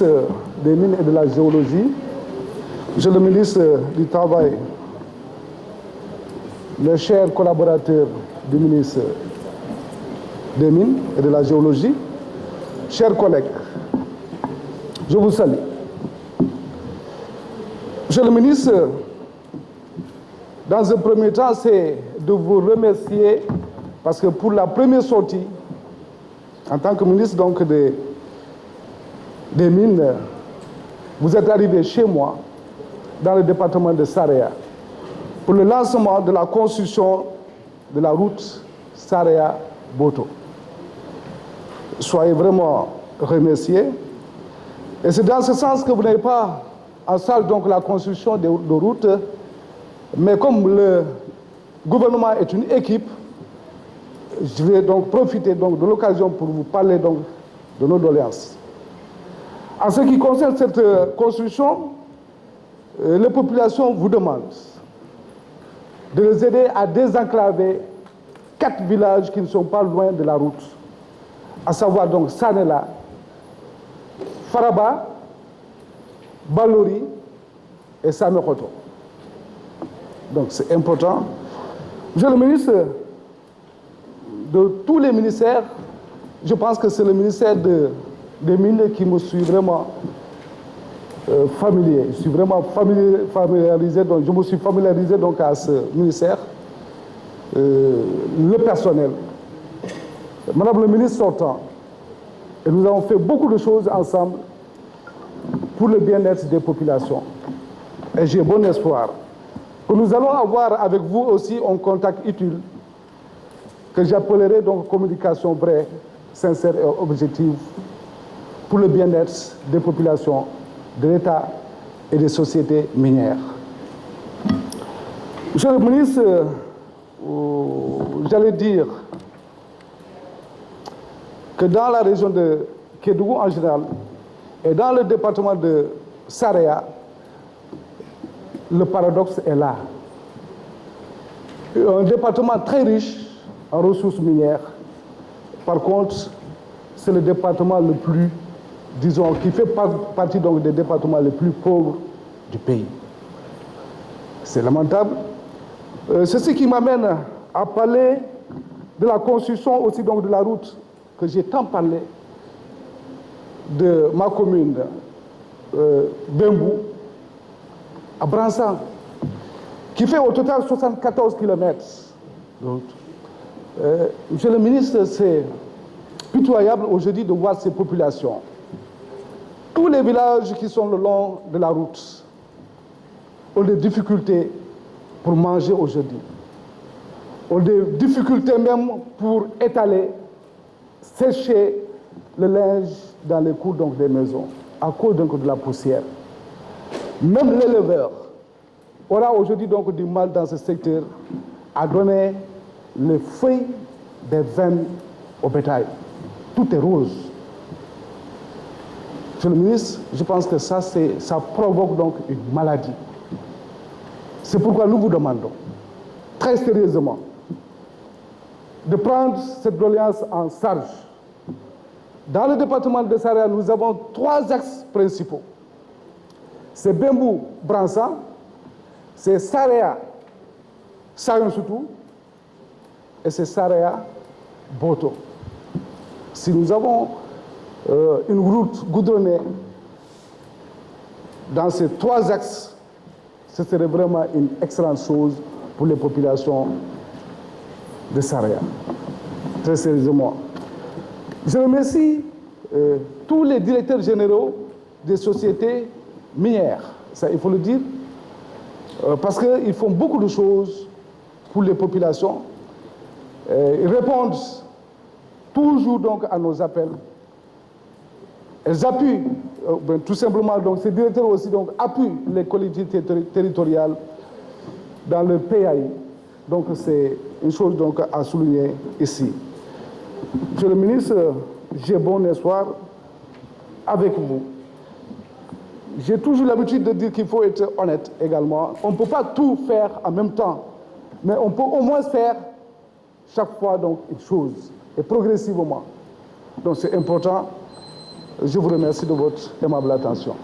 Des Mines et de la Géologie, Monsieur le ministre du Travail, les chers collaborateurs du ministre des Mines et de la Géologie, chers collègues, je vous salue. Monsieur le ministre, dans un premier temps, c'est de vous remercier parce que pour la première sortie, en tant que ministre donc des Mines, vous êtes arrivé chez moi, dans le département de Saraya, pour le lancement de la construction de la route Saraya-Boto. Soyez vraiment remerciés. Et c'est dans ce sens que vous n'avez pas en salle donc la construction de routes, mais comme le gouvernement est une équipe, je vais donc profiter donc de l'occasion pour vous parler donc de nos doléances. En ce qui concerne cette construction, les populations vous demandent de les aider à désenclaver 4 villages qui ne sont pas loin de la route, à savoir donc Sanela, Faraba, Balori et Samekoto. Donc c'est important. Monsieur le ministre, de tous les ministères, je pense que c'est le ministère des Mines qui me suis vraiment familier. Je suis vraiment familiarisé, donc je me suis familiarisé donc à ce ministère. Le personnel. Madame le ministre sortant, et nous avons fait beaucoup de choses ensemble pour le bien-être des populations. Et j'ai bon espoir que nous allons avoir avec vous aussi un contact utile que j'appellerai donc communication vraie, sincère et objective pour le bien-être des populations, de l'État et des sociétés minières. Monsieur le ministre, j'allais dire que dans la région de Kédougou en général et dans le département de Saraya, le paradoxe est là. Un département très riche en ressources minières. Par contre, c'est le département le plus, disons, qui fait partie donc des départements les plus pauvres du pays. C'est lamentable. C'est ce qui m'amène à parler de la construction aussi donc de la route que j'ai tant parlé de ma commune, Bembou, à Bransan, qui fait au total 74 km. Monsieur le ministre, c'est pitoyable aujourd'hui de voir ces populations. Tous les villages qui sont le long de la route ont des difficultés pour manger aujourd'hui, ont des difficultés même pour étaler, sécher le linge dans les cours donc, des maisons, à cause donc, de la poussière. Même l'éleveur aura aujourd'hui donc du mal dans ce secteur à donner les feuilles des veines au bétail. Tout est rose. Monsieur le ministre, je pense que ça provoque donc une maladie. C'est pourquoi nous vous demandons, très sérieusement, de prendre cette doléance en charge. Dans le département de Saraya, nous avons 3 axes principaux. C'est Bembou-Bransan, c'est Saraya-Sayon-Soutou et c'est Saraya-Boto. Si nous avons une route goudronnée dans ces 3 axes, ce serait vraiment une excellente chose pour les populations de Saraya. Très sérieusement. Je remercie tous les directeurs généraux des sociétés minières, ça il faut le dire, parce qu'ils font beaucoup de choses pour les populations. Ils répondent toujours donc à nos appels. Elles appuient, tout simplement, donc ces directeurs aussi donc, appuient les collectivités territoriales dans le PAI. Donc c'est une chose donc, à souligner ici. Monsieur le ministre, j'ai bon espoir avec vous. J'ai toujours l'habitude de dire qu'il faut être honnête également. On ne peut pas tout faire en même temps, mais on peut au moins faire chaque fois donc, une chose, et progressivement. Donc c'est important Je vous remercie de votre aimable attention.